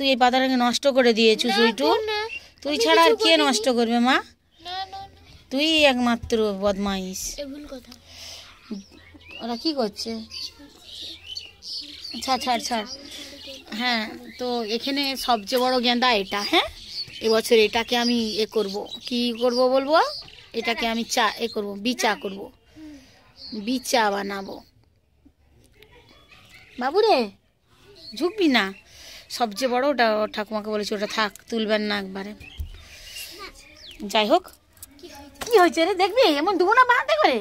তুই এই পাতাটাকে নষ্ট করে দিয়েছিস সুইটু। তুই ছাড়া আর কে নষ্ট করবে মা? তুই একমাত্র বদমাইশ। ওরা কি করছে? ছাড় ছাড় ছাড়। হ্যাঁ, তো এখানে সবচেয়ে বড় গেঁদা এটা। হ্যাঁ, এবছর এটাকে আমি করব, কি করব বলবো, এটাকে আমি করব, বিচা করব, বিচা বানাবো। বাবুরে ঝুঁকবি না, সবচেয়ে বড় ওটা। ঠাকুমাকে বলেছি ওটা থাক, তুলবেন না একবারে। যাই হোক, কি হয়েছে রে? দেখবি এমন দুবো না বানাতে করে।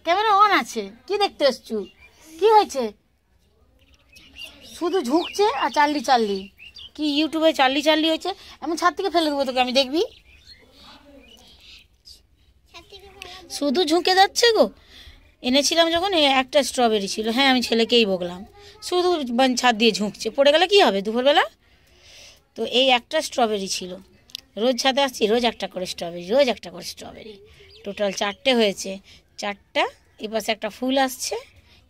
ক্যামেরা অন আছে, কি দেখতে এসছু? কি হয়েছে? শুধু ঝুঁকছে আর চাল্লি চাল্লি। কি ইউটিউবে চাল্লি চাল্লি হয়েছে? এমন ছাদ থেকে ফেলে দেবো তোকে আমি, দেখবি। শুধু ঝুঁকে যাচ্ছে গো। এনেছিলাম যখন একটা স্ট্রবেরি ছিল। হ্যাঁ, আমি ছেলেকেই বকলাম, শুধু ছাদ দিয়ে ঝুঁকছে, পড়ে গেলে কি হবে দুপুরবেলা? তো এই একটা স্ট্রবেরি ছিল। রোজ ছাদে আসছি, রোজ একটা করে স্ট্রবেরি, রোজ একটা করে স্ট্রবেরি। টোটাল 4টে হয়েছে, 4টা। এপাশে একটা ফুল আসছে,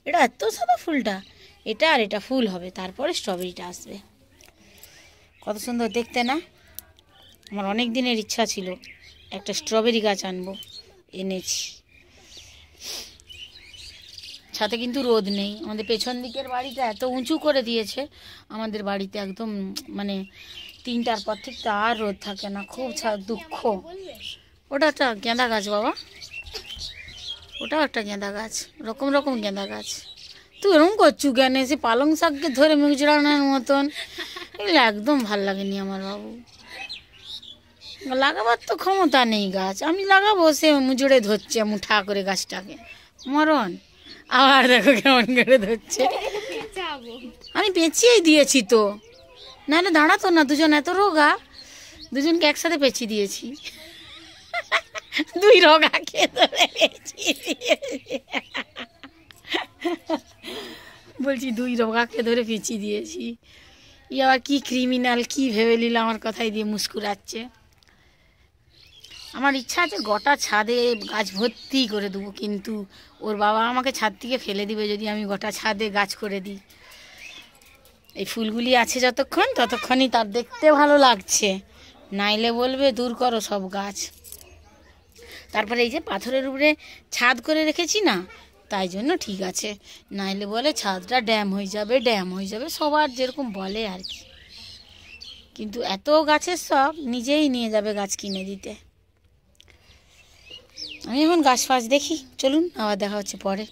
এটা এত সাদা ফুলটা, এটা আর এটা ফুল হবে, তারপরে স্ট্রবেরিটা আসবে। কত সুন্দর দেখতে না? আমার অনেক দিনের ইচ্ছা ছিল একটা স্ট্রবেরি গাছ আনবো, এনেছি। ছাদে কিন্তু রোদ নেই। আমাদের পেছন দিকের বাড়িটা এত উঁচু করে দিয়েছে, আমাদের বাড়িতে একদম মানে 3টার পর থেকে তো আর রোদ থাকে না, খুব দুঃখ। ওটা একটা গেঁদা গাছ বাবা, ওটাও একটা গেঁদা গাছ, রকম রকম গেঁদা গাছ। তুই এরকম করছু কেন? এসে পালং শাককে ধরে মুজড়ানোর মতন, এগুলো একদম ভাল লাগেনি আমার বাবু। লাগাবার তো ক্ষমতা নেই গাছ, আমি লাগাবো, সে মুজড়ে ধরছে মুঠা করে গাছটাকে, মরণ। আবার দেখো কেমন করে ধরছে। আমি পেঁচিয়েই দিয়েছি তো, নাহলে দাঁড়াতো না। দুজন এত রোগা, দুজনকে একসাথে পেঁচিয়ে দিয়েছি। 2 রোগাকে ধরে পেঁচিয়ে দিয়েছি। বলছি 2 রোগাকে ধরে পেঁচিয়ে দিয়েছি। ই আবার কি ক্রিমিনাল, কি ভেবে নিল আমার কথাই দিয়ে মুস্কুরাচ্ছে। আমার ইচ্ছা আছে গোটা ছাদে গাছ ভর্তি করে দেবো, কিন্তু ওর বাবা আমাকে ছাদ থেকে ফেলে দিবে যদি আমি গোটা ছাদে গাছ করে দিই। এই ফুলগুলি আছে যতক্ষণ, ততক্ষণই তার দেখতে ভালো লাগছে, নাইলে বলবে দূর করো সব গাছ। তারপরে এই যে পাথরের উপরে ছাদ করে রেখেছি না, তাই জন্য ঠিক আছে, নাইলে বলে ছাদটা ড্যাম হয়ে যাবে, ড্যাম হয়ে যাবে, সবার যেরকম বলে আর কি। কিন্তু এত গাছের সব নিজেই নিয়ে যাবে গাছ কিনে দিতে। আমি এখন গাছ ফাছ দেখি, চলুন আবার দেখা হচ্ছে পরে।